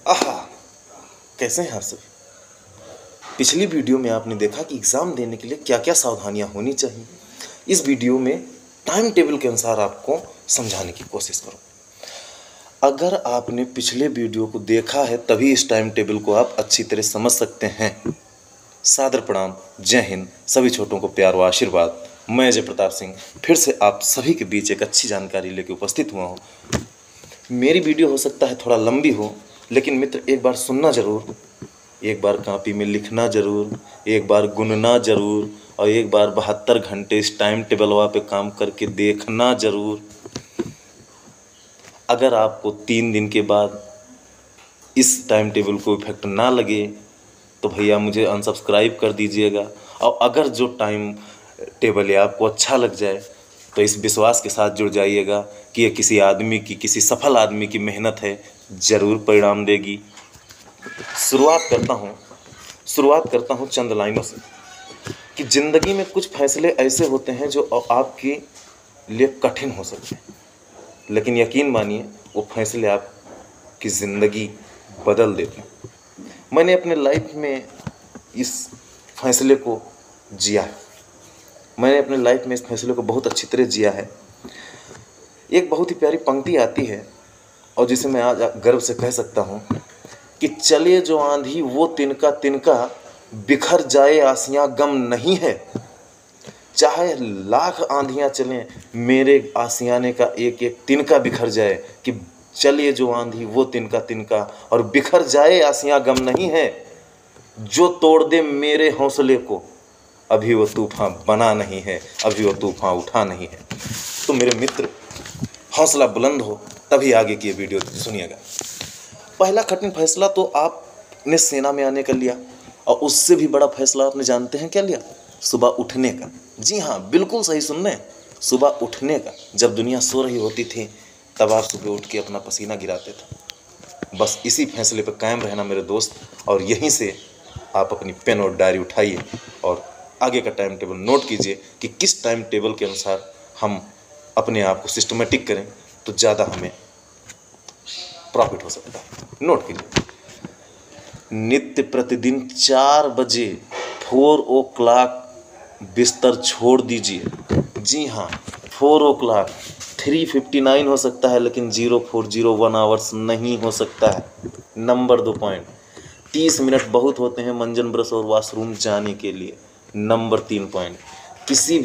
आहा, कैसे हैं आप सभी। पिछली वीडियो में आपने देखा कि एग्ज़ाम देने के लिए क्या क्या सावधानियां होनी चाहिए। इस वीडियो में टाइम टेबल के अनुसार आपको समझाने की कोशिश करूँ। अगर आपने पिछले वीडियो को देखा है तभी इस टाइम टेबल को आप अच्छी तरह समझ सकते हैं। सादर प्रणाम, जय हिंद, सभी छोटों को प्यार व आशीर्वाद। मैं जय प्रताप सिंह फिर से आप सभी के बीच एक अच्छी जानकारी लेकर उपस्थित हुआ हूँ। मेरी वीडियो हो सकता है थोड़ा लंबी हो, लेकिन मित्र एक बार सुनना ज़रूर, एक बार कॉपी में लिखना ज़रूर, एक बार गुनना ज़रूर और एक बार 72 घंटे इस टाइम टेबलवा पे काम करके देखना ज़रूर। अगर आपको 3 दिन के बाद इस टाइम टेबल को इफेक्ट ना लगे तो भैया मुझे अनसब्सक्राइब कर दीजिएगा। और अगर जो टाइम टेबल है आपको अच्छा लग जाए तो इस विश्वास के साथ जुड़ जाइएगा कि ये किसी आदमी की, किसी सफल आदमी की मेहनत है, ज़रूर परिणाम देगी। शुरुआत करता हूँ चंद लाइनों से कि ज़िंदगी में कुछ फैसले ऐसे होते हैं जो आपके लिए कठिन हो सकते हैं, लेकिन यकीन मानिए वो फैसले आपकी ज़िंदगी बदल देते हैं। मैंने अपने लाइफ में इस फैसले को जिया है। मैंने अपने लाइफ में इस फैसले को बहुत अच्छी तरह जिया है। एक बहुत ही प्यारी पंक्ति आती है और जिसे मैं आज गर्व से कह सकता हूँ कि चले जो आंधी वो तिनका तिनका, बिखर जाए आसियाँ गम नहीं है। चाहे लाख आंधियाँ चलें, मेरे आसियाने का एक एक तिनका बिखर जाए, कि चलिए जो आंधी वो तिनका तिनका और बिखर जाए आसियाँ गम नहीं है। जो तोड़ दे मेरे हौसले को, अभी वो तूफान बना नहीं है, अभी वो तूफान उठा नहीं है। तो मेरे मित्र, हौसला बुलंद हो तभी आगे की ये वीडियो सुनिएगा। पहला कठिन फैसला तो आपने सेना में आने का लिया, और उससे भी बड़ा फैसला आपने जानते हैं क्या लिया? सुबह उठने का। जी हाँ, बिल्कुल सही सुन रहे हैं, सुबह उठने का। जब दुनिया सो रही होती थी तब आप सुबह उठ के अपना पसीना गिराते थे। बस इसी फैसले पर कायम रहना मेरे दोस्त, और यहीं से आप अपनी पेन और डायरी उठाइए और आगे का टाइम टेबल नोट कीजिए कि किस टाइम टेबल के अनुसार हम अपने आप को सिस्टमेटिक करें तो ज़्यादा हमें प्रॉफिट हो सकता है। नोट कीजिए, नित्य प्रतिदिन 4 बजे 4 o'clock बिस्तर छोड़ दीजिए। जी हाँ, 4 o'clock, 3:59 हो सकता है लेकिन 0401 आवर्स नहीं हो सकता है। नंबर 2 पॉइंट, 30 मिनट बहुत होते हैं मंजन ब्रश और वॉशरूम जाने के लिए। नंबर 3 पॉइंट, किसी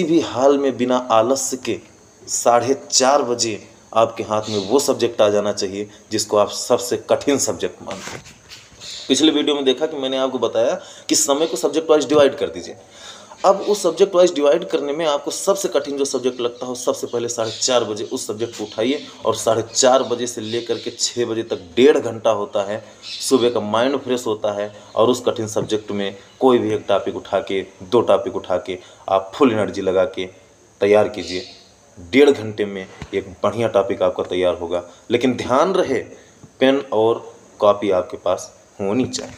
भी हाल में बिना आलस्य के 4:30 बजे आपके हाथ में वो सब्जेक्ट आ जाना चाहिए जिसको आप सबसे कठिन सब्जेक्ट मानते हैं। पिछले वीडियो में देखा कि मैंने आपको बताया कि समय को सब्जेक्ट वाइज डिवाइड कर दीजिए। अब उस सब्जेक्ट वाइज डिवाइड करने में आपको सबसे कठिन जो सब्जेक्ट लगता हो, सबसे पहले 4:30 बजे उस सब्जेक्ट को उठाइए और 4:30 बजे से लेकर के 6 बजे तक 1.5 घंटा होता है। सुबह का माइंड फ्रेश होता है और उस कठिन सब्जेक्ट में कोई भी एक टॉपिक उठा के, 2 टॉपिक उठा के आप फुल एनर्जी लगा के तैयार कीजिए। 1.5 घंटे में एक बढ़िया टॉपिक आपका तैयार होगा। लेकिन ध्यान रहे, पेन और कॉपी आपके पास होनी चाहिए।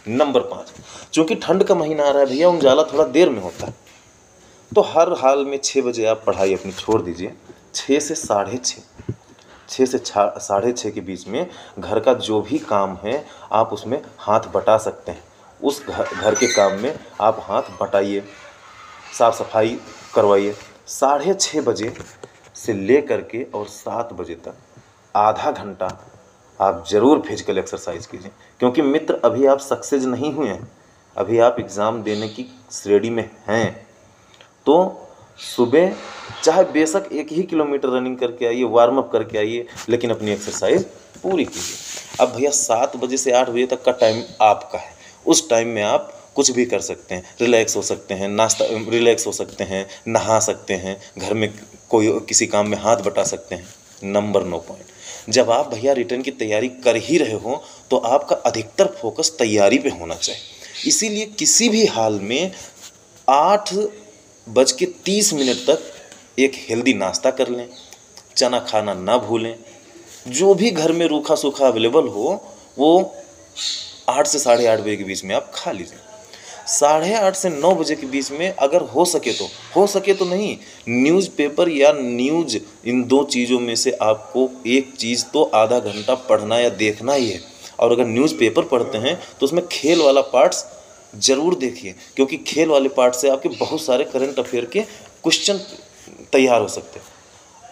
नंबर 5, चूँकि ठंड का महीना आ रहा है भैया, उजाला थोड़ा देर में होता है, तो हर हाल में 6 बजे आप पढ़ाई अपनी छोड़ दीजिए। 6 से 6:30, 6 से 6:30 के बीच में घर का जो भी काम है आप उसमें हाथ बटा सकते हैं। उस घर के काम में आप हाथ बटाइए, साफ सफाई करवाइए। 6:30 बजे से ले करके और 7 बजे तक आधा घंटा आप ज़रूर फिजिकल एक्सरसाइज कीजिए, क्योंकि मित्र अभी आप सक्सेस नहीं हुए हैं, अभी आप एग्ज़ाम देने की श्रेणी में हैं। तो सुबह चाहे बेशक 1 ही किलोमीटर रनिंग करके आइए, वार्म अप करके आइए, लेकिन अपनी एक्सरसाइज पूरी कीजिए। अब भैया 7 बजे से 8 बजे तक का टाइम आपका है। उस टाइम में आप कुछ भी कर सकते हैं, रिलैक्स हो सकते हैं, रिलैक्स हो सकते हैं, नहा सकते हैं, घर में कोई किसी काम में हाथ बटा सकते हैं। नंबर 9 पॉइंट, जब आप भैया रिटर्न की तैयारी कर ही रहे हो तो आपका अधिकतर फोकस तैयारी पे होना चाहिए। इसीलिए किसी भी हाल में 8:30 तक एक हेल्दी नाश्ता कर लें, चना खाना ना भूलें। जो भी घर में रूखा सूखा अवेलेबल हो वो 8 से 8:30 बजे के बीच में आप खा लीजिए। 8:30 से 9 बजे के बीच में अगर हो सके तो नहीं, न्यूज़पेपर या न्यूज़, इन दो चीज़ों में से आपको एक चीज़ तो आधा घंटा पढ़ना या देखना ही है। और अगर न्यूज़पेपर पढ़ते हैं तो उसमें खेल वाला पार्ट्स ज़रूर देखिए, क्योंकि खेल वाले पार्ट से आपके बहुत सारे करंट अफेयर के क्वेश्चन तैयार हो सकते हैं।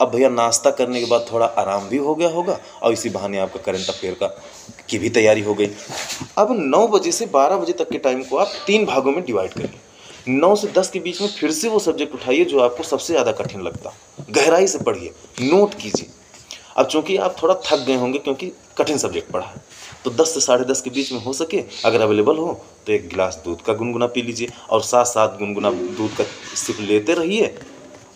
अब भैया नाश्ता करने के बाद थोड़ा आराम भी हो गया होगा और इसी बहाने आपका करंट अफेयर की भी तैयारी हो गई। अब 9 बजे से 12 बजे तक के टाइम को आप 3 भागों में डिवाइड करिए। 9 से 10 के बीच में फिर से वो सब्जेक्ट उठाइए जो आपको सबसे ज़्यादा कठिन लगता, गहराई से पढ़िए, नोट कीजिए। अब चूंकि आप थोड़ा थक गए होंगे क्योंकि कठिन सब्जेक्ट पढ़ा है, तो 10 से 10:30 के बीच में हो सके अगर अवेलेबल हो तो 1 गिलास दूध का गुनगुना पी लीजिए और साथ साथ गुनगुना दूध का सिप लेते रहिए।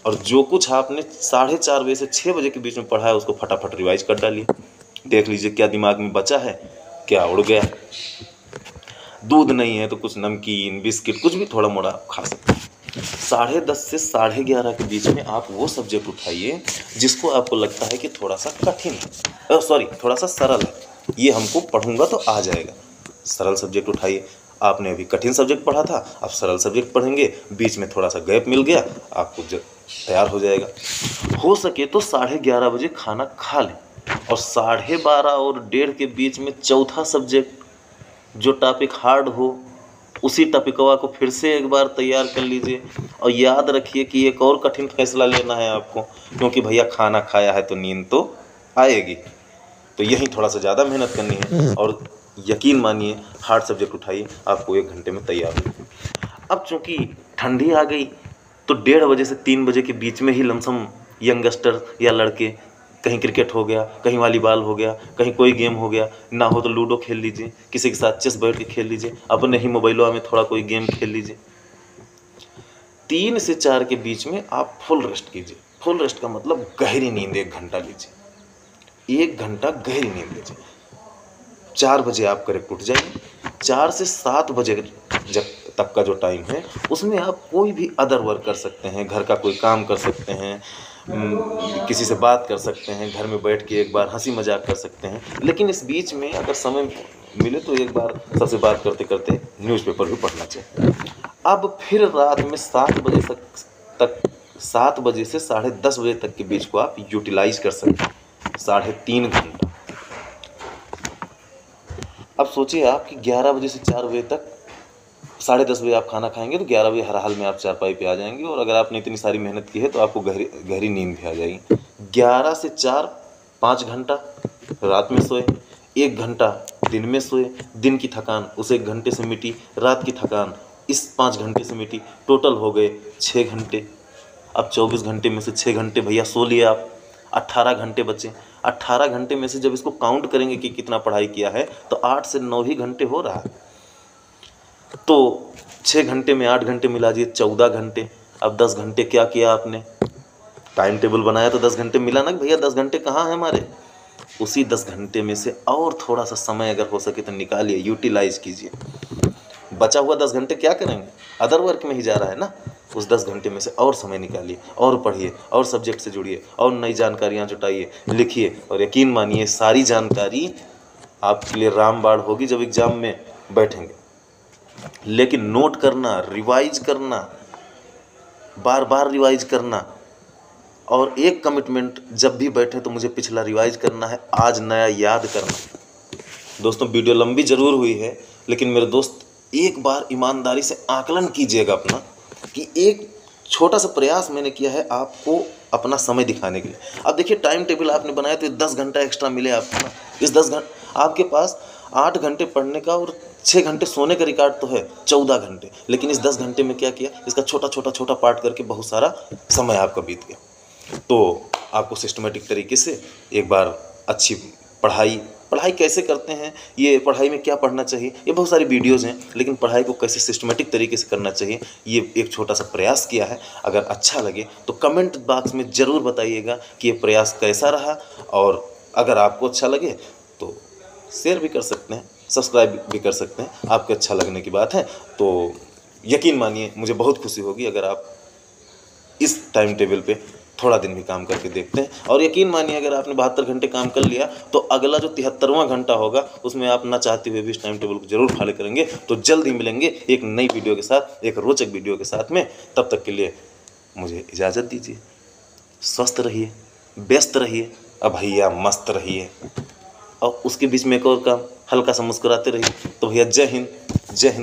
और जो कुछ आपने 4:30 बजे से 6 बजे के बीच में पढ़ा है उसको फटाफट रिवाइज कर डालिए। देख लीजिए क्या दिमाग में बचा है, क्या उड़ गया। दूध नहीं है तो कुछ नमकीन, बिस्किट, कुछ भी थोड़ा मोड़ा खा सकते हैं। 10:30 से 11:30 के बीच में आप वो सब्जेक्ट उठाइए जिसको आपको लगता है कि थोड़ा सा कठिन है, थोड़ा सा सरल है, ये हमको पढ़ूंगा तो आ जाएगा। सरल सब्जेक्ट उठाइए। आपने अभी कठिन सब्जेक्ट पढ़ा था, अब सरल सब्जेक्ट पढ़ेंगे, बीच में थोड़ा सा गैप मिल गया, आपको तैयार हो जाएगा। हो सके तो 11:30 बजे खाना खा लें और 12:30 और 1:30 के बीच में चौथा सब्जेक्ट जो टॉपिक हार्ड हो उसी टॉपिकवा को फिर से एक बार तैयार कर लीजिए। और याद रखिए कि एक और कठिन फैसला लेना है आपको, क्योंकि भैया खाना खाया है तो नींद तो आएगी, तो यही थोड़ा सा ज़्यादा मेहनत करनी है। और यकीन मानिए हार्ड सब्जेक्ट उठाइए, आपको 1 घंटे में तैयार हो। अब चूँकि ठंडी आ गई तो 1:30 बजे से 3 बजे के बीच में ही लमसम यंगस्टर या लड़के कहीं क्रिकेट हो गया, कहीं वॉलीबॉल हो गया, कहीं कोई गेम हो गया, ना हो तो लूडो खेल लीजिए, किसी के साथ चेस बैठ के खेल लीजिए, अपने ही मोबाइलों में थोड़ा कोई गेम खेल लीजिए। 3 से 4 के बीच में आप फुल रेस्ट कीजिए। फुल रेस्ट का मतलब गहरी नींद 1 घंटा लीजिए, 1 घंटा गहरी नींद लीजिए। 4 बजे आप करेक्ट उठ जाइए। 4 से 7 बजे जब तक का जो टाइम है उसमें आप कोई भी अदर वर्क कर सकते हैं, घर का कोई काम कर सकते हैं, किसी से बात कर सकते हैं, घर में बैठ के एक बार हंसी मजाक कर सकते हैं। लेकिन इस बीच में अगर समय मिले तो एक बार सबसे बात करते करते न्यूज़पेपर भी पढ़ना चाहिए। अब फिर रात में 7 बजे तक 7 बजे से 10:30 बजे तक के बीच को आप यूटिलाइज कर सकते हैं, 3.5 घंटा। अब सोचिए आप कि 11 बजे से 4 बजे तक, 10:30 बजे आप खाना खाएंगे तो 11 बजे हर हाल में आप चारपाई पे आ जाएंगे, और अगर आपने इतनी सारी मेहनत की है तो आपको गहरी नींद भी आ जाएगी। 11 से 4 5 घंटा रात में सोए, 1 घंटा दिन में सोए। दिन की थकान उस 1 घंटे से मिटी, रात की थकान इस 5 घंटे से मिटी, टोटल हो गए 6 घंटे। अब 24 घंटे में से 6 घंटे भैया सो लिए आप, 18 घंटे बचे। 18 घंटे में से जब इसको काउंट करेंगे कि कितना पढ़ाई किया है तो 8 से 9 ही घंटे हो रहा है। तो 6 घंटे में 8 घंटे मिला दिए, 14 घंटे। अब 10 घंटे क्या किया आपने, टाइम टेबल बनाया तो 10 घंटे मिला ना भैया। 10 घंटे कहाँ है हमारे, उसी 10 घंटे में से और थोड़ा सा समय अगर हो सके तो निकालिए, यूटिलाइज कीजिए। बचा हुआ 10 घंटे क्या करेंगे, अदर वर्क में ही जा रहा है ना। उस 10 घंटे में से और समय निकालिए, और पढ़िए, और सब्जेक्ट से जुड़िए, और नई जानकारियाँ जुटाइए, लिखिए। और यकीन मानिए सारी जानकारी आपके लिए रामबाण होगी जब एग्ज़ाम में बैठेंगे। लेकिन नोट करना, रिवाइज करना, बार बार रिवाइज करना, और एक कमिटमेंट, जब भी बैठे तो मुझे पिछला रिवाइज करना है, आज नया याद करना। दोस्तों वीडियो लंबी ज़रूर हुई है, लेकिन मेरे दोस्त एक बार ईमानदारी से आकलन कीजिएगा अपना कि एक छोटा सा प्रयास मैंने किया है आपको अपना समय दिखाने के लिए। अब देखिए टाइम टेबल आपने बनाया तो 10 घंटा एक्स्ट्रा मिले आपको ना। इस 10 घंटे आपके पास 8 घंटे पढ़ने का और 6 घंटे सोने का रिकॉर्ड तो है, 14 घंटे। लेकिन इस 10 घंटे में क्या किया, इसका छोटा पार्ट करके बहुत सारा समय आपका बीत गया। तो आपको सिस्टमेटिक तरीके से एक बार अच्छी पढ़ाई कैसे करते हैं, ये पढ़ाई में क्या पढ़ना चाहिए, ये बहुत सारी वीडियोज़ हैं, लेकिन पढ़ाई को कैसे सिस्टमेटिक तरीके से करना चाहिए ये एक छोटा सा प्रयास किया है। अगर अच्छा लगे तो कमेंट बॉक्स में ज़रूर बताइएगा कि ये प्रयास कैसा रहा, और अगर आपको अच्छा लगे तो शेयर भी कर सकते हैं, सब्सक्राइब भी कर सकते हैं। आपको अच्छा लगने की बात है तो यकीन मानिए मुझे बहुत खुशी होगी अगर आप इस टाइम टेबल पे थोड़ा दिन भी काम करके देखते हैं, और यकीन मानिए अगर आपने 72 घंटे काम कर लिया तो अगला जो 73वां घंटा होगा उसमें आप ना चाहते हुए भी इस टाइम टेबल को जरूर फॉलो करेंगे। तो जल्द ही मिलेंगे एक नई वीडियो के साथ, एक रोचक वीडियो के साथ में। तब तक के लिए मुझे इजाज़त दीजिए। स्वस्थ रहिए, व्यस्त रहिए, अब भैया मस्त रहिए, और उसके बीच में एक और काम, हल्का सा मुस्कुराते रहिए। तो भैया जय हिंद, जय हिंद।